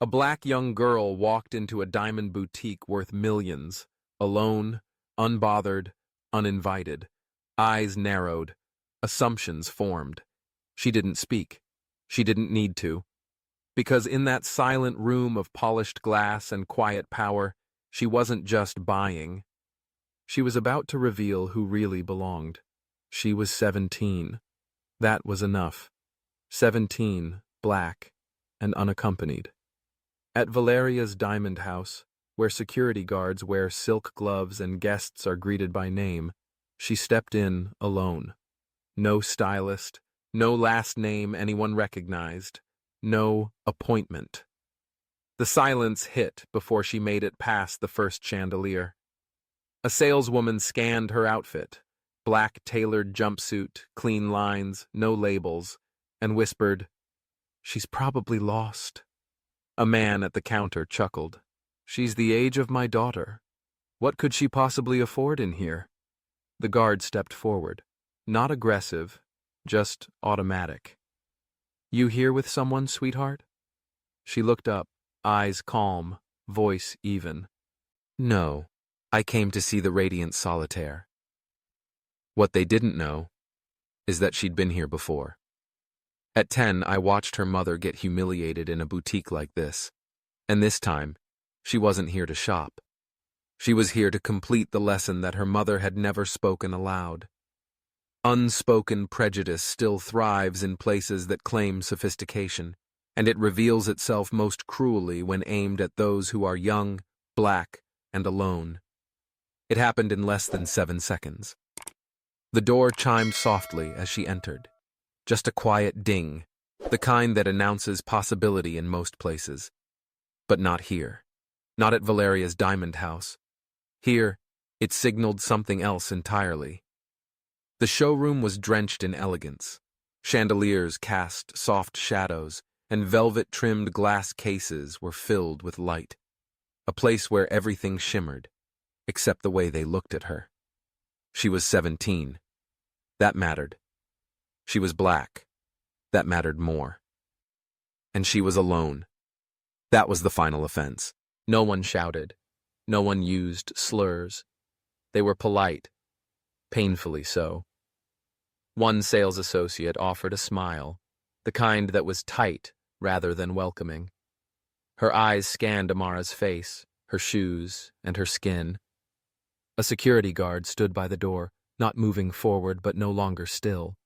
A black young girl walked into a diamond boutique worth millions, alone, unbothered, uninvited. Eyes narrowed, assumptions formed. She didn't speak. She didn't need to. Because in that silent room of polished glass and quiet power, she wasn't just buying. She was about to reveal who really belonged. She was 17. That was enough. 17, black, and unaccompanied. At Valeria's diamond house, where security guards wear silk gloves and guests are greeted by name, she stepped in alone. No stylist, no last name anyone recognized, no appointment. The silence hit before she made it past the first chandelier. A saleswoman scanned her outfit, black tailored jumpsuit, clean lines, no labels, and whispered, "She's probably lost." A man at the counter chuckled. "She's the age of my daughter. What could she possibly afford in here?" The guard stepped forward. Not aggressive, just automatic. "You here with someone, sweetheart?" She looked up, eyes calm, voice even. "No, I came to see the Radiance Solitaire." What they didn't know is that she'd been here before. At 10, I watched her mother get humiliated in a boutique like this. And this time, she wasn't here to shop. She was here to complete the lesson that her mother had never spoken aloud. Unspoken prejudice still thrives in places that claim sophistication, and it reveals itself most cruelly when aimed at those who are young, black, and alone. It happened in less than 7 seconds. The door chimed softly as she entered. Just a quiet ding, the kind that announces possibility in most places. But not here. Not at Valeria's diamond house. Here, it signaled something else entirely. The showroom was drenched in elegance. Chandeliers cast soft shadows, and velvet-trimmed glass cases were filled with light. A place where everything shimmered, except the way they looked at her. She was 17. That mattered. She was black. That mattered more. And she was alone. That was the final offense. No one shouted. No one used slurs. They were polite. Painfully so. One sales associate offered a smile, the kind that was tight rather than welcoming. Her eyes scanned Amara's face, her shoes, and her skin. A security guard stood by the door, not moving forward but no longer still.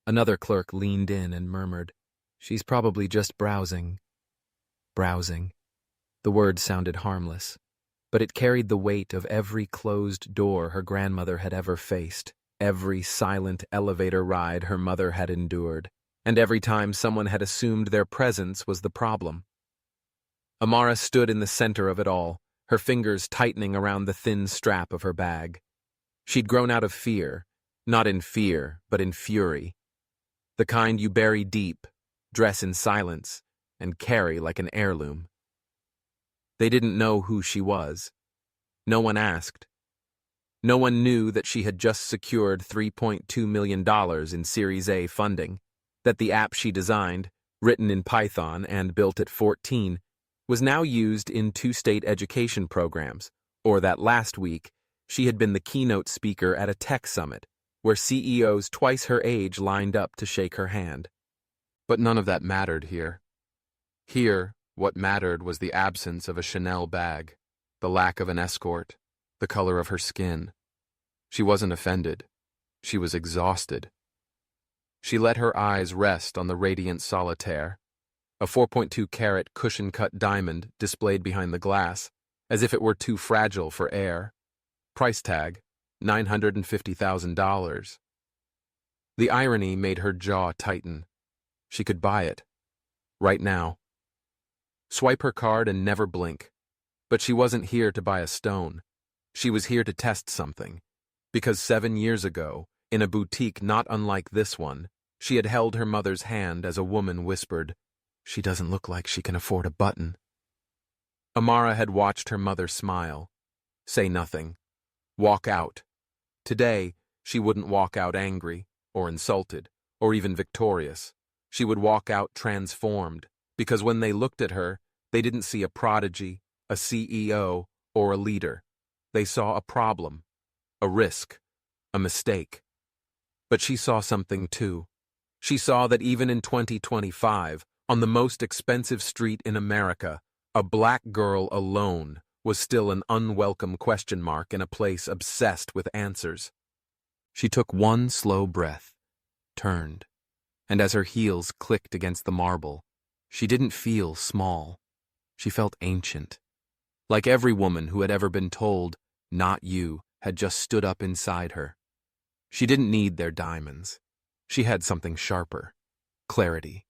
Another clerk leaned in and murmured, "She's probably just browsing." Browsing. The word sounded harmless, but it carried the weight of every closed door her grandmother had ever faced, every silent elevator ride her mother had endured, and every time someone had assumed their presence was the problem. Amara stood in the center of it all, her fingers tightening around the thin strap of her bag. She'd grown out of fear, not in fear, but in fury. The kind you bury deep, dress in silence, and carry like an heirloom. They didn't know who she was. No one asked. No one knew that she had just secured $3.2 million in Series A funding, that the app she designed, written in Python and built at 14, was now used in 2 state education programs, or that last week she had been the keynote speaker at a tech summit, where CEOs twice her age lined up to shake her hand. But none of that mattered here. Here, what mattered was the absence of a Chanel bag, the lack of an escort, the color of her skin. She wasn't offended. She was exhausted. She let her eyes rest on the Radiance Solitaire, a 4.2-carat cushion-cut diamond displayed behind the glass, as if it were too fragile for air. Price tag, $950,000. The irony made her jaw tighten. She could buy it. Right now. Swipe her card and never blink. But she wasn't here to buy a stone. She was here to test something. Because 7 years ago, in a boutique not unlike this one, she had held her mother's hand as a woman whispered, "She doesn't look like she can afford a button." Amara had watched her mother smile. Say nothing. Walk out. Today, she wouldn't walk out angry, or insulted, or even victorious. She would walk out transformed, because when they looked at her, They didn't see a prodigy, a CEO, or a leader. They saw a problem, a risk, a mistake. But she saw something too. She saw that even in 2025, on the most expensive street in America, a black girl alone was still an unwelcome question mark in a place obsessed with answers. She took one slow breath, turned, and as her heels clicked against the marble, she didn't feel small. She felt ancient. Like every woman who had ever been told, "Not you," had just stood up inside her. She didn't need their diamonds. She had something sharper. Clarity.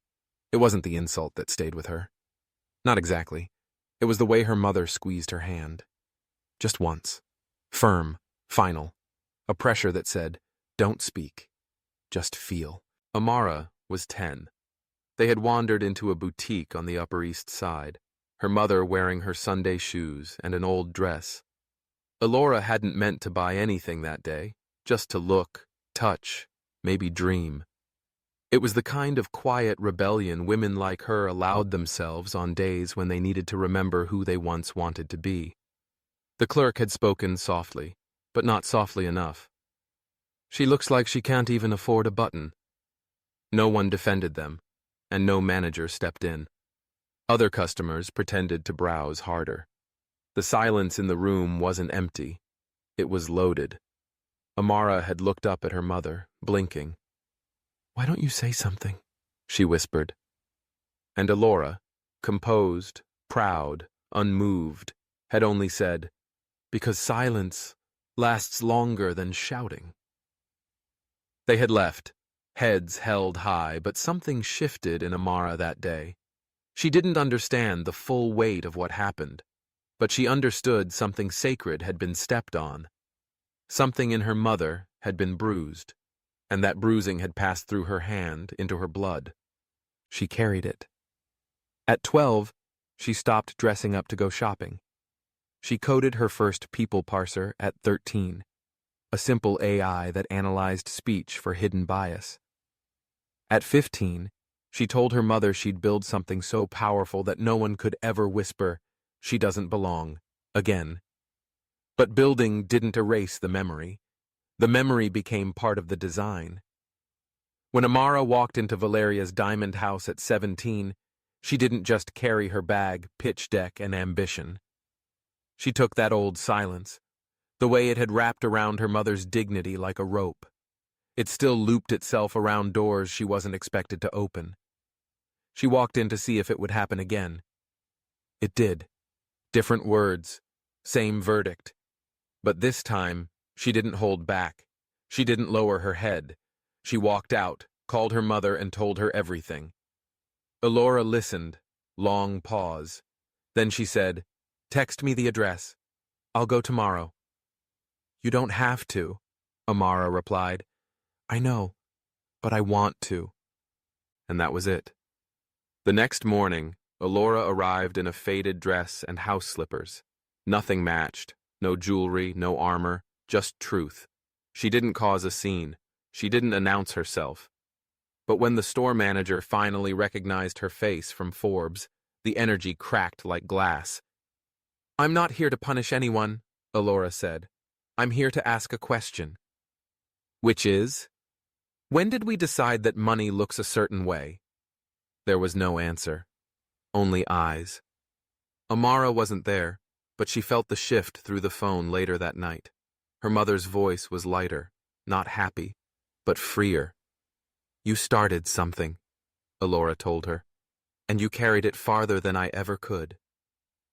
It wasn't the insult that stayed with her. Not exactly. It was the way her mother squeezed her hand. Just once. Firm, final. A pressure that said, "Don't speak. Just feel." Amara was 10. They had wandered into a boutique on the Upper East Side, her mother wearing her Sunday shoes and an old dress. Elora hadn't meant to buy anything that day, just to look, touch, maybe dream. It was the kind of quiet rebellion women like her allowed themselves on days when they needed to remember who they once wanted to be. The clerk had spoken softly, but not softly enough. "She looks like she can't even afford a button." No one defended them, and no manager stepped in. Other customers pretended to browse harder. The silence in the room wasn't empty. It was loaded. Amara had looked up at her mother, blinking. "Why don't you say something?" she whispered. And Elora, composed, proud, unmoved, had only said, "Because silence lasts longer than shouting." They had left, heads held high, but something shifted in Amara that day. She didn't understand the full weight of what happened, but she understood something sacred had been stepped on. Something in her mother had been bruised, and that bruising had passed through her hand into her blood. She carried it. At 12, she stopped dressing up to go shopping. She coded her first people parser at 13, a simple AI that analyzed speech for hidden bias. At 15, she told her mother she'd build something so powerful that no one could ever whisper, "She doesn't belong," again. But building didn't erase the memory. The memory became part of the design. When Amara walked into Valeria's diamond house at 17, she didn't just carry her bag, pitch deck, and ambition. She took that old silence, the way it had wrapped around her mother's dignity like a rope. It still looped itself around doors she wasn't expected to open. She walked in to see if it would happen again. It did. Different words, same verdict. But this time, she didn't hold back. She didn't lower her head. She walked out, called her mother, and told her everything. Elora listened, long pause. Then she said, "Text me the address. I'll go tomorrow." "You don't have to," Amara replied. "I know, but I want to." And that was it. The next morning, Elora arrived in a faded dress and house slippers. Nothing matched. No jewelry, no armor, just truth. She didn't cause a scene. She didn't announce herself. But when the store manager finally recognized her face from Forbes, the energy cracked like glass. "I'm not here to punish anyone," Elora said. "I'm here to ask a question." "Which is? When did we decide that money looks a certain way?" There was no answer. Only eyes. Amara wasn't there, but she felt the shift through the phone later that night. Her mother's voice was lighter, not happy, but freer. "You started something," Elora told her, "and you carried it farther than I ever could."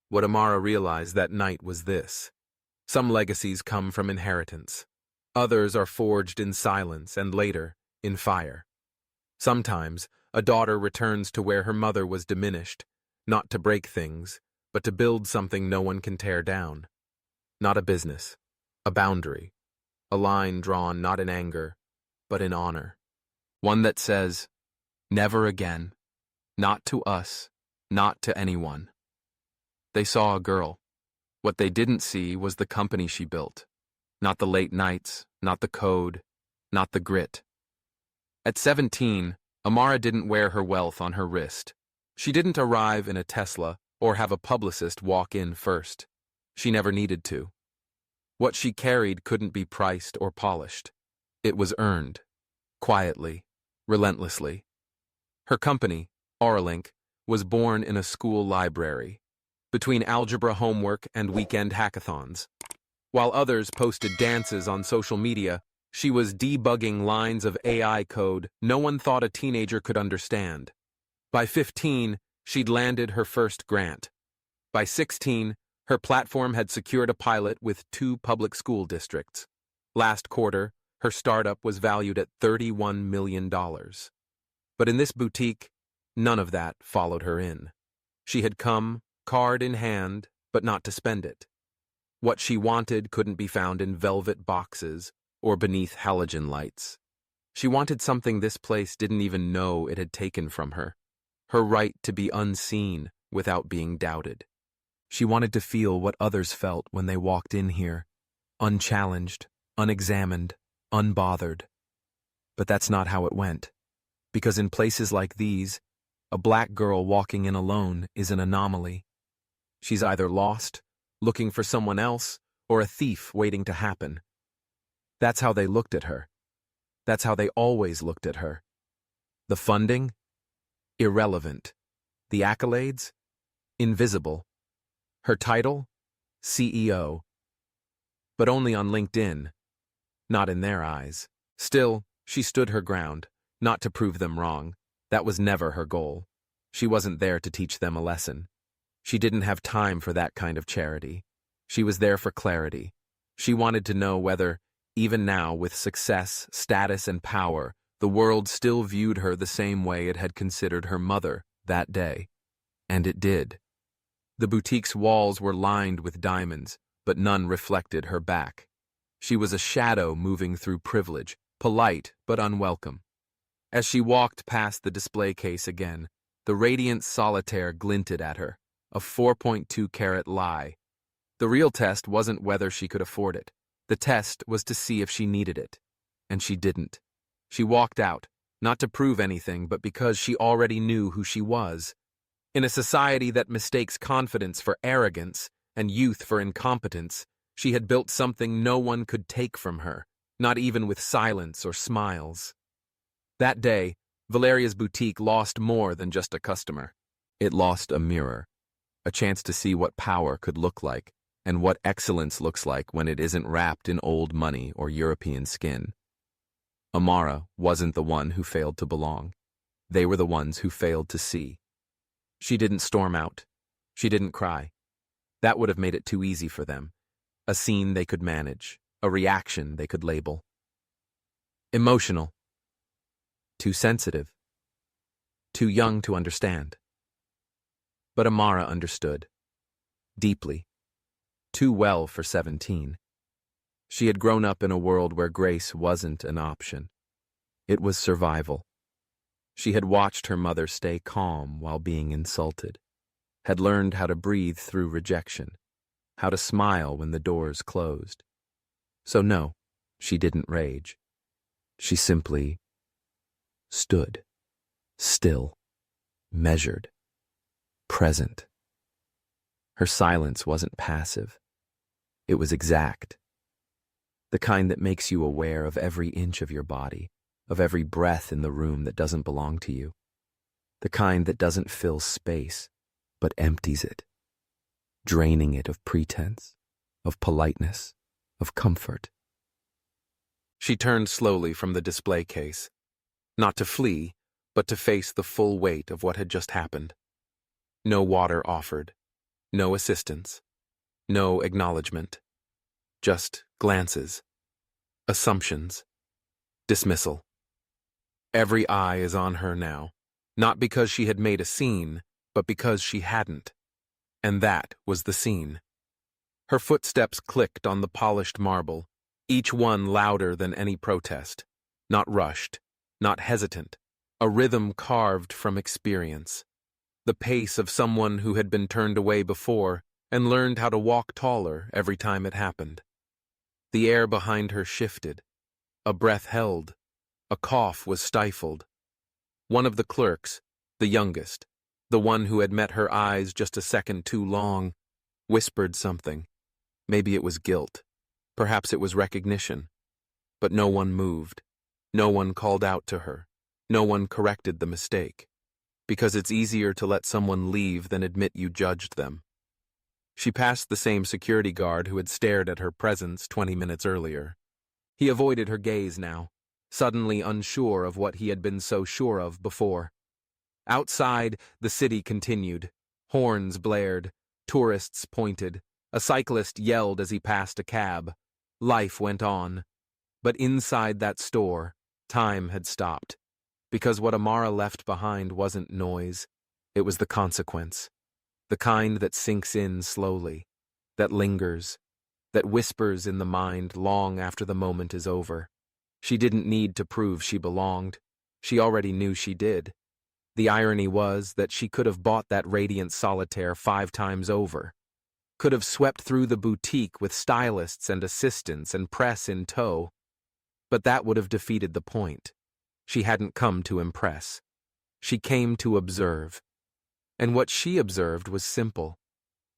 What Amara realized that night was this. Some legacies come from inheritance. Others are forged in silence and later, in fire. Sometimes, a daughter returns to where her mother was diminished, not to break things, but to build something no one can tear down. Not a business, a boundary, a line drawn not in anger, but in honor. One that says, "Never again, not to us, not to anyone." They saw a girl. What they didn't see was the company she built. Not the late nights, not the code, not the grit. At 17, Amara didn't wear her wealth on her wrist. She didn't arrive in a Tesla or have a publicist walk in first. She never needed to. What she carried couldn't be priced or polished. It was earned, quietly, relentlessly. Her company, Auralink, was born in a school library, between algebra homework and weekend hackathons. While others posted dances on social media, she was debugging lines of AI code no one thought a teenager could understand. By 15, she'd landed her first grant. By 16, her platform had secured a pilot with 2 public school districts. Last quarter, her startup was valued at $31 million. But in this boutique, none of that followed her in. She had come, card in hand, but not to spend it. What she wanted couldn't be found in velvet boxes or beneath halogen lights. She wanted something this place didn't even know it had taken from her. Her right to be unseen without being doubted. She wanted to feel what others felt when they walked in here, unchallenged, unexamined, unbothered. But that's not how it went. Because in places like these, a black girl walking in alone is an anomaly. She's either lost, looking for someone else, or a thief waiting to happen. That's how they looked at her. That's how they always looked at her. The funding? Irrelevant. The accolades? Invisible. Her title? CEO. But only on LinkedIn, not in their eyes. Still, she stood her ground, not to prove them wrong. That was never her goal. She wasn't there to teach them a lesson. She didn't have time for that kind of charity. She was there for clarity. She wanted to know whether, even now with success, status, and power, the world still viewed her the same way it had considered her mother that day. And it did. The boutique's walls were lined with diamonds, but none reflected her back. She was a shadow moving through privilege, polite but unwelcome. As she walked past the display case again, the Radiance Solitaire glinted at her, a 4.2-carat lie. The real test wasn't whether she could afford it. The test was to see if she needed it. And she didn't. She walked out, not to prove anything, but because she already knew who she was. In a society that mistakes confidence for arrogance and youth for incompetence, she had built something no one could take from her, not even with silence or smiles. That day, Valeria's boutique lost more than just a customer. It lost a mirror, a chance to see what power could look like, and what excellence looks like when it isn't wrapped in old money or European skin. Amara wasn't the one who failed to belong. They were the ones who failed to see. She didn't storm out. She didn't cry. That would have made it too easy for them. A scene they could manage, a reaction they could label. Emotional. Too sensitive. Too young to understand. But Amara understood. Deeply. Too well for 17. She had grown up in a world where grace wasn't an option. It was survival. She had watched her mother stay calm while being insulted, had learned how to breathe through rejection, how to smile when the doors closed. So no, she didn't rage. She simply stood, still, measured, present. Her silence wasn't passive. It was exact. The kind that makes you aware of every inch of your body, of every breath in the room that doesn't belong to you. The kind that doesn't fill space, but empties it, draining it of pretense, of politeness, of comfort. She turned slowly from the display case, not to flee, but to face the full weight of what had just happened. No water offered, no assistance, no acknowledgement, just glances, assumptions, dismissal. Every eye is on her now, not because she had made a scene, but because she hadn't. And that was the scene. Her footsteps clicked on the polished marble, each one louder than any protest, not rushed, not hesitant, a rhythm carved from experience. The pace of someone who had been turned away before and learned how to walk taller every time it happened. The air behind her shifted. A breath held. A cough was stifled. One of the clerks, the youngest, The one who had met her eyes just a second too long, whispered something. Maybe it was guilt. Perhaps it was recognition. But no one moved. No one called out to her. No one corrected the mistake. Because it's easier to let someone leave than admit you judged them. She passed the same security guard who had stared at her presence 20 minutes earlier. He avoided her gaze now, suddenly unsure of what he had been so sure of before. Outside, the city continued. Horns blared. Tourists pointed. A cyclist yelled as he passed a cab. Life went on. But inside that store, time had stopped. Because what Amara left behind wasn't noise. It was the consequence. The kind that sinks in slowly. That lingers. That whispers in the mind long after the moment is over. She didn't need to prove she belonged. She already knew she did. The irony was that she could have bought that Radiance Solitaire 5 times over. Could have swept through the boutique with stylists and assistants and press in tow. But that would have defeated the point. She hadn't come to impress. She came to observe. And what she observed was simple.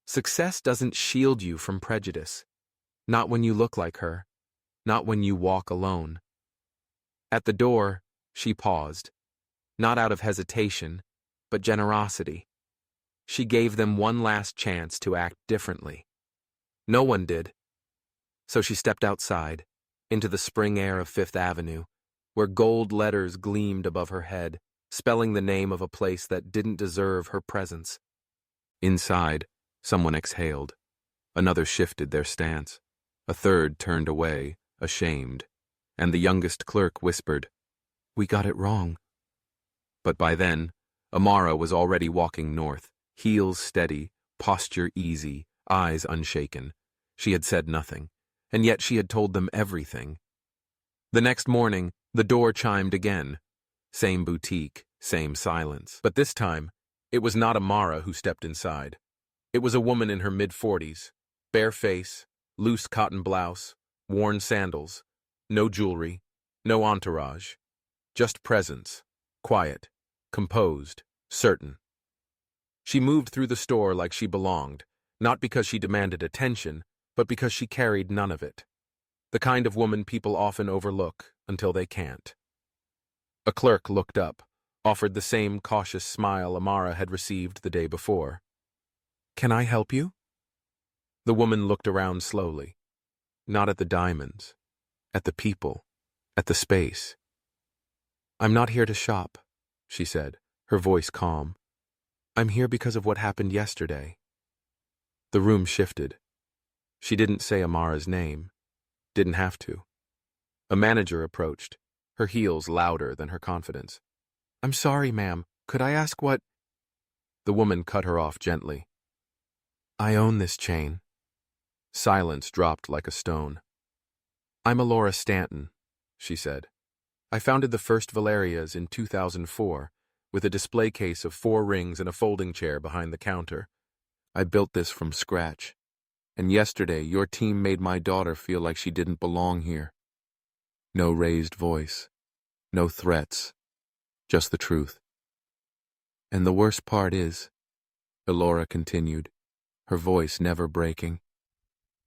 Success doesn't shield you from prejudice. Not when you look like her. Not when you walk alone. At the door, she paused. Not out of hesitation, but generosity. She gave them one last chance to act differently. No one did. So she stepped outside, into the spring air of Fifth Avenue, where gold letters gleamed above her head, spelling the name of a place that didn't deserve her presence. Inside, someone exhaled. Another shifted their stance. A third turned away, ashamed. And the youngest clerk whispered, "We got it wrong." But by then, Amara was already walking north, heels steady, posture easy, eyes unshaken. She had said nothing, and yet she had told them everything. The next morning, the door chimed again. Same boutique, same silence. But this time, it was not Amara who stepped inside. It was a woman in her mid-40s, bare face, loose cotton blouse, worn sandals, no jewelry, no entourage, just presence, quiet, composed, certain. She moved through the store like she belonged, not because she demanded attention, but because she carried none of it. The kind of woman people often overlook until they can't. A clerk looked up, offered the same cautious smile Amara had received the day before. "Can I help you?" The woman looked around slowly. Not at the diamonds, at the people, at the space. "I'm not here to shop," she said, her voice calm. "I'm here because of what happened yesterday." The room shifted. She didn't say Amara's name. Didn't have to. A manager approached, her heels louder than her confidence. "I'm sorry, ma'am. Could I ask what—" The woman cut her off gently. "I own this chain." Silence dropped like a stone. "I'm Alora Stanton," she said. "I founded the first Valerias in 2004, with a display case of 4 rings and a folding chair behind the counter. I built this from scratch. And yesterday, your team made my daughter feel like she didn't belong here. No raised voice. No threats. Just the truth. And the worst part is," Elora continued, her voice never breaking,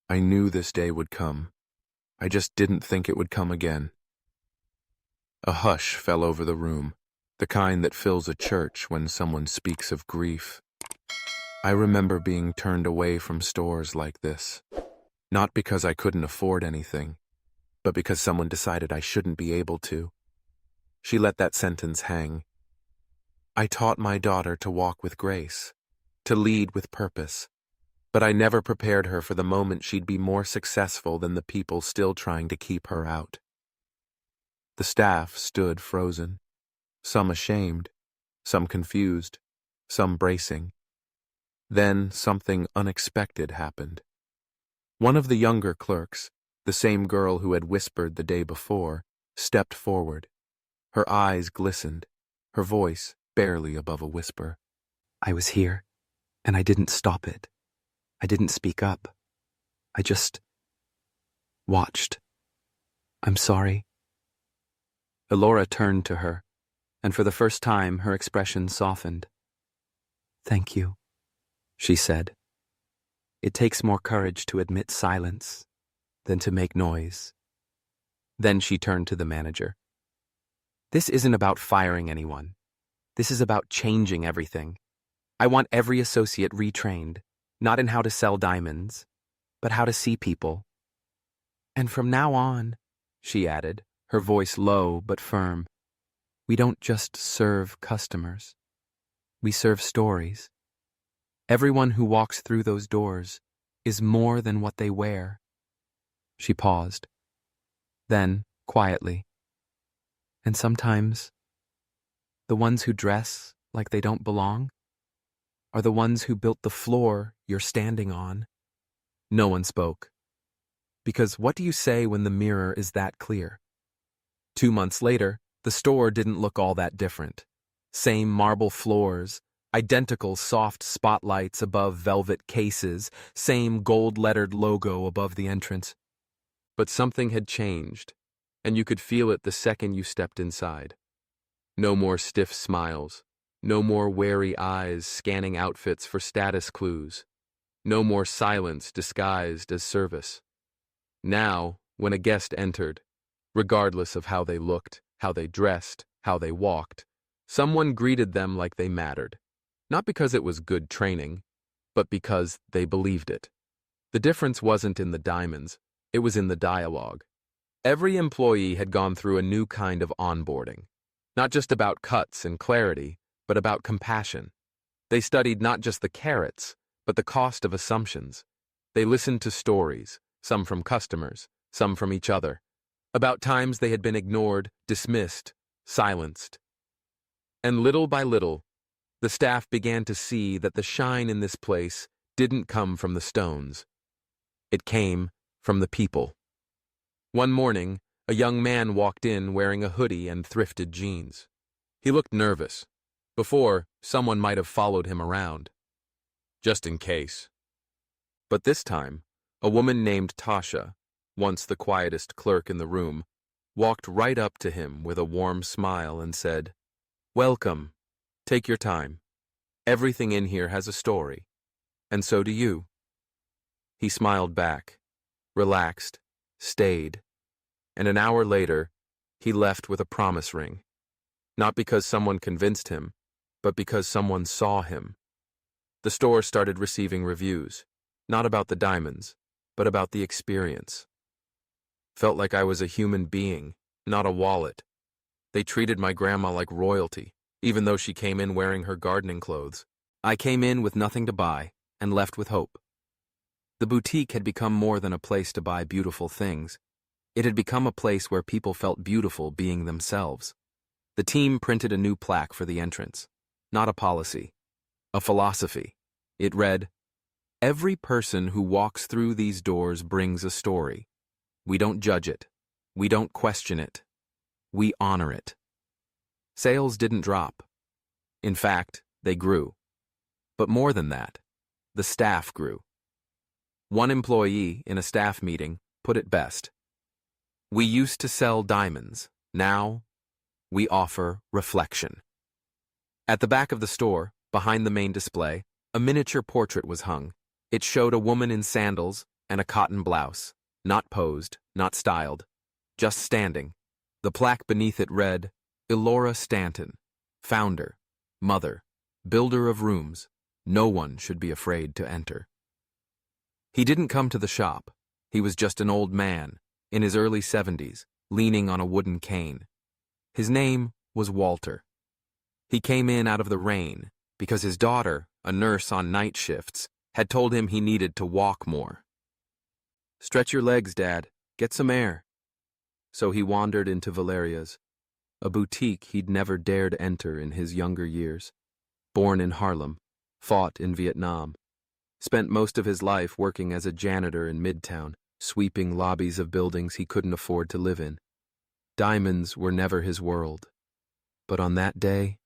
"I knew this day would come. I just didn't think it would come again." A hush fell over the room, the kind that fills a church when someone speaks of grief. I remember being turned away from stores like this, not because I couldn't afford anything, but because someone decided I shouldn't be able to. She let that sentence hang. I taught my daughter to walk with grace, to lead with purpose, but I never prepared her for the moment she'd be more successful than the people still trying to keep her out. The staff stood frozen, some ashamed, some confused, some bracing. Then something unexpected happened. One of the younger clerks, the same girl who had whispered the day before, stepped forward. Her eyes glistened, her voice barely above a whisper. "I was here, and I didn't stop it. I didn't speak up. I just watched. I'm sorry." Elora turned to her, and for the first time her expression softened. "Thank you," she said. "It takes more courage to admit silence than to make noise." Then she turned to the manager. "This isn't about firing anyone. This is about changing everything. I want every associate retrained, not in how to sell diamonds, but how to see people. And from now on," she added, her voice low but firm, "we don't just serve customers. We serve stories. Everyone who walks through those doors is more than what they wear." She paused. Then, quietly, "And sometimes, the ones who dress like they don't belong are the ones who built the floor you're standing on." No one spoke. Because what do you say when the mirror is that clear? 2 months later, the store didn't look all that different. Same marble floors, identical soft spotlights above velvet cases, same gold-lettered logo above the entrance. But something had changed, and you could feel it the second you stepped inside. No more stiff smiles, no more wary eyes scanning outfits for status clues, no more silence disguised as service. Now, when a guest entered, regardless of how they looked, how they dressed, how they walked, someone greeted them like they mattered. Not because it was good training, but because they believed it. The difference wasn't in the diamonds, it was in the dialogue. Every employee had gone through a new kind of onboarding. Not just about cuts and clarity, but about compassion. They studied not just the carrots, but the cost of assumptions. They listened to stories, some from customers, some from each other, about times they had been ignored, dismissed, silenced. And little by little, the staff began to see that the shine in this place didn't come from the stones. It came from the people. One morning, a young man walked in wearing a hoodie and thrifted jeans. He looked nervous. Before, someone might have followed him around, just in case. But this time, a woman named Tasha, once the quietest clerk in the room, walked right up to him with a warm smile and said, "Welcome. Take your time. Everything in here has a story, and so do you." He smiled back, relaxed, stayed, and an hour later, he left with a promise ring. Not because someone convinced him, but because someone saw him. The store started receiving reviews, not about the diamonds, but about the experience. Felt like I was a human being, not a wallet. They treated my grandma like royalty, even though she came in wearing her gardening clothes. I came in with nothing to buy and left with hope. The boutique had become more than a place to buy beautiful things. It had become a place where people felt beautiful being themselves. The team printed a new plaque for the entrance. Not a policy, a philosophy. It read, "Every person who walks through these doors brings a story. We don't judge it. We don't question it. We honor it." Sales didn't drop. In fact, they grew. But more than that, the staff grew. One employee in a staff meeting put it best. "We used to sell diamonds. Now, we offer reflection." At the back of the store, behind the main display, a miniature portrait was hung. It showed a woman in sandals and a cotton blouse, not posed, not styled, just standing. The plaque beneath it read, "Elora Stanton, founder, mother, builder of rooms. No one should be afraid to enter." He didn't come to the shop. He was just an old man, in his early 70s, leaning on a wooden cane. His name was Walter. He came in out of the rain because his daughter, a nurse on night shifts, had told him he needed to walk more. "Stretch your legs, Dad. Get some air." So he wandered into Valeria's, a boutique he'd never dared enter in his younger years. Born in Harlem, fought in Vietnam, spent most of his life working as a janitor in Midtown, sweeping lobbies of buildings he couldn't afford to live in. Diamonds were never his world. But on that day,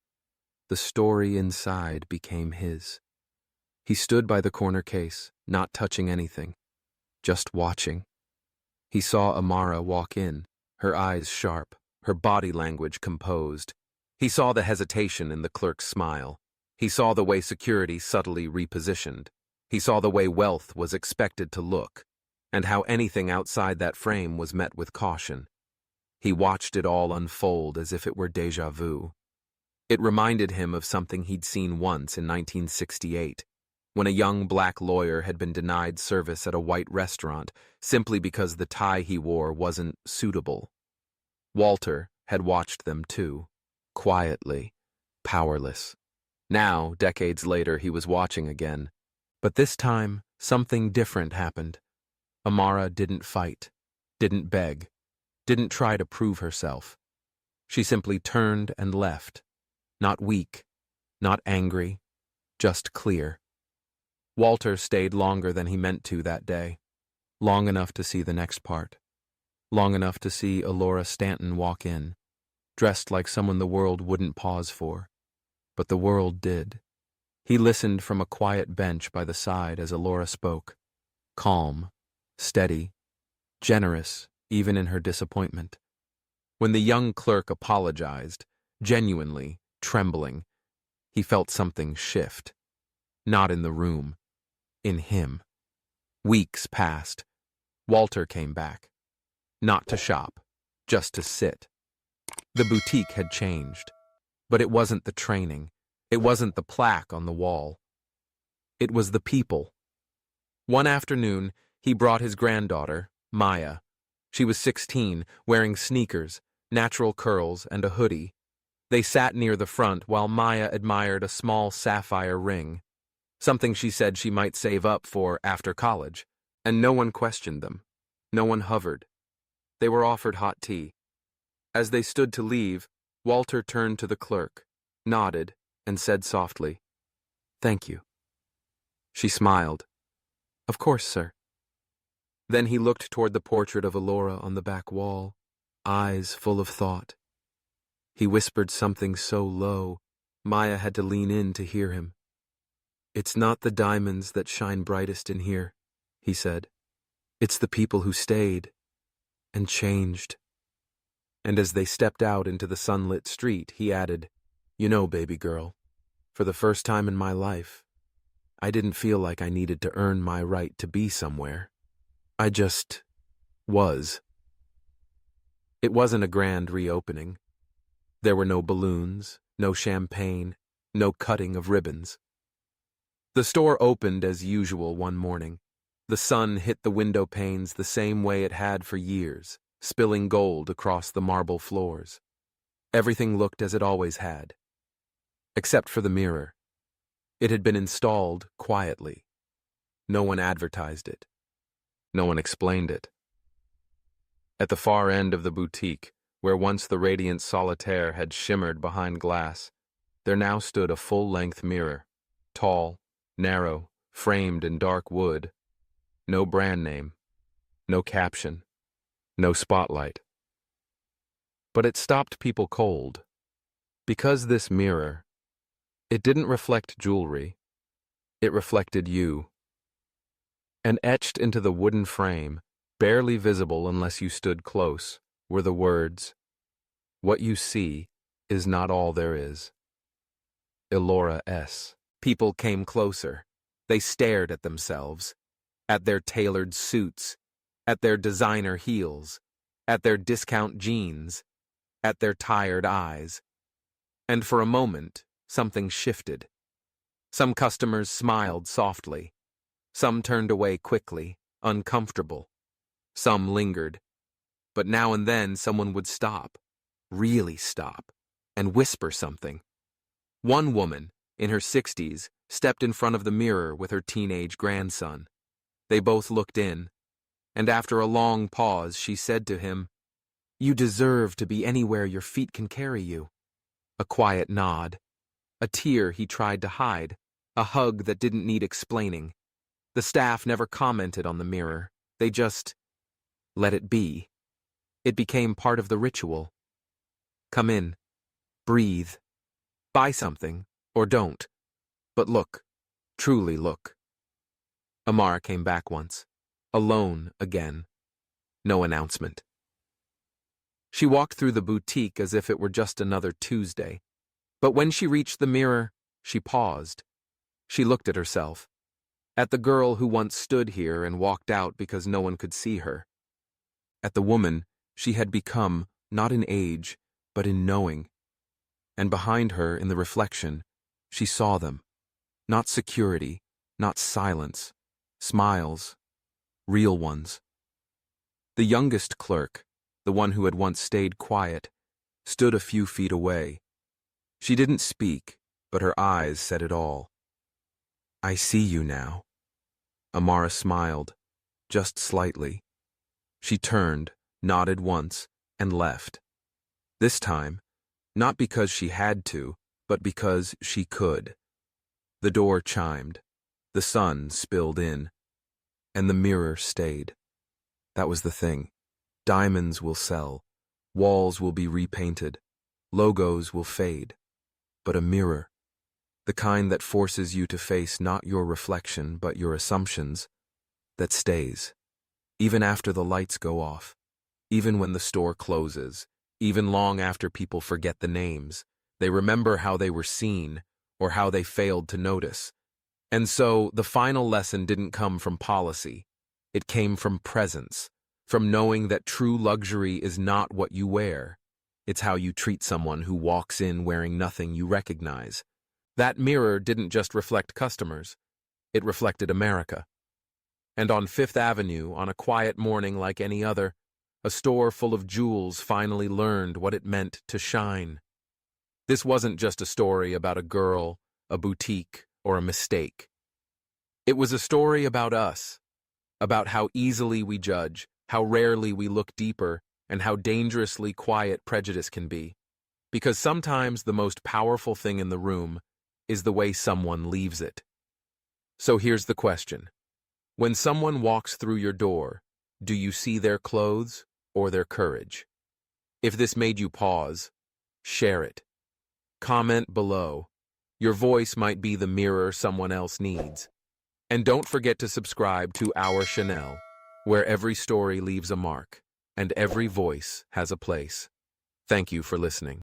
the story inside became his. He stood by the corner case, not touching anything, just watching. He saw Amara walk in, her eyes sharp, her body language composed. He saw the hesitation in the clerk's smile. He saw the way security subtly repositioned. He saw the way wealth was expected to look, and how anything outside that frame was met with caution. He watched it all unfold as if it were déjà vu. It reminded him of something he'd seen once in 1968, when a young black lawyer had been denied service at a white restaurant simply because the tie he wore wasn't suitable. Walter had watched them too, quietly, powerless. Now, decades later, he was watching again. But this time, something different happened. Amara didn't fight, didn't beg, didn't try to prove herself. She simply turned and left, not weak, not angry, just clear. Walter stayed longer than he meant to that day, long enough to see the next part, long enough to see Elora Stanton walk in, dressed like someone the world wouldn't pause for. But the world did. He listened from a quiet bench by the side as Elora spoke, calm, steady, generous, even in her disappointment. When the young clerk apologized, genuinely, trembling, he felt something shift. Not in the room, in him. Weeks passed. Walter came back. Not to shop, just to sit. The boutique had changed, but it wasn't the training. It wasn't the plaque on the wall. It was the people. One afternoon, he brought his granddaughter, Maya. She was 16, wearing sneakers, natural curls, and a hoodie. They sat near the front while Maya admired a small sapphire ring, something she said she might save up for after college, and no one questioned them. No one hovered. They were offered hot tea. As they stood to leave, Walter turned to the clerk, nodded, and said softly, "Thank you." She smiled. "Of course, sir." Then he looked toward the portrait of Elora on the back wall, eyes full of thought. He whispered something so low, Maya had to lean in to hear him. "It's not the diamonds that shine brightest in here," he said. "It's the people who stayed and changed." And as they stepped out into the sunlit street, he added, "You know, baby girl, for the first time in my life, I didn't feel like I needed to earn my right to be somewhere. I just was." It wasn't a grand reopening. There were no balloons, no champagne, no cutting of ribbons. The store opened as usual one morning. The sun hit the window panes the same way it had for years, spilling gold across the marble floors. Everything looked as it always had. Except for the mirror. It had been installed quietly. No one advertised it. No one explained it. At the far end of the boutique, where once the Radiance Solitaire had shimmered behind glass, there now stood a full-length mirror, tall, narrow, framed in dark wood. No brand name, no caption, no spotlight. But it stopped people cold. Because this mirror, it didn't reflect jewelry, it reflected you. And etched into the wooden frame, barely visible unless you stood close, were the words, "What you see is not all there is." Elora S. People came closer. They stared at themselves, at their tailored suits, at their designer heels, at their discount jeans, at their tired eyes. And for a moment, something shifted. Some customers smiled softly. Some turned away quickly, uncomfortable. Some lingered. But now and then someone would stop, really stop, and whisper something. One woman, in her 60s, stepped in front of the mirror with her teenage grandson. They both looked in, and after a long pause, she said to him, "You deserve to be anywhere your feet can carry you." A quiet nod. A tear he tried to hide. A hug that didn't need explaining. The staff never commented on the mirror. They just let it be. It became part of the ritual. Come in. Breathe. Buy something, or don't. But look. Truly look. Amara came back once. Alone again. No announcement. She walked through the boutique as if it were just another Tuesday. But when she reached the mirror, She paused. She looked at herself. At the girl who once stood here and walked out because no one could see her. At the woman she had become, not in age, but in knowing. And behind her, in the reflection, she saw them. Not security, not silence. Smiles. Real ones. The youngest clerk, the one who had once stayed quiet, stood a few feet away. She didn't speak, but her eyes said it all. "I see you now." Amara smiled, just slightly. She turned, nodded once, and left. This time, not because she had to, but because she could. The door chimed. The sun spilled in. And the mirror stayed. That was the thing. Diamonds will sell. Walls will be repainted. Logos will fade. But a mirror, the kind that forces you to face not your reflection but your assumptions, that stays. Even after the lights go off. Even when the store closes. Even long after people forget the names. They remember how they were seen or how they failed to notice. And so the final lesson didn't come from policy. It came from presence, from knowing that true luxury is not what you wear. It's how you treat someone who walks in wearing nothing you recognize. That mirror didn't just reflect customers. It reflected America. And on Fifth Avenue, on a quiet morning like any other, a store full of jewels finally learned what it meant to shine. This wasn't just a story about a girl, a boutique, or a mistake. It was a story about us, about how easily we judge, how rarely we look deeper, and how dangerously quiet prejudice can be. Because sometimes the most powerful thing in the room is the way someone leaves it. So here's the question. When someone walks through your door, do you see their clothes or their courage? If this made you pause, share it. Comment below. Your voice might be the mirror someone else needs. And don't forget to subscribe to Our Chanel, where every story leaves a mark, and every voice has a place. Thank you for listening.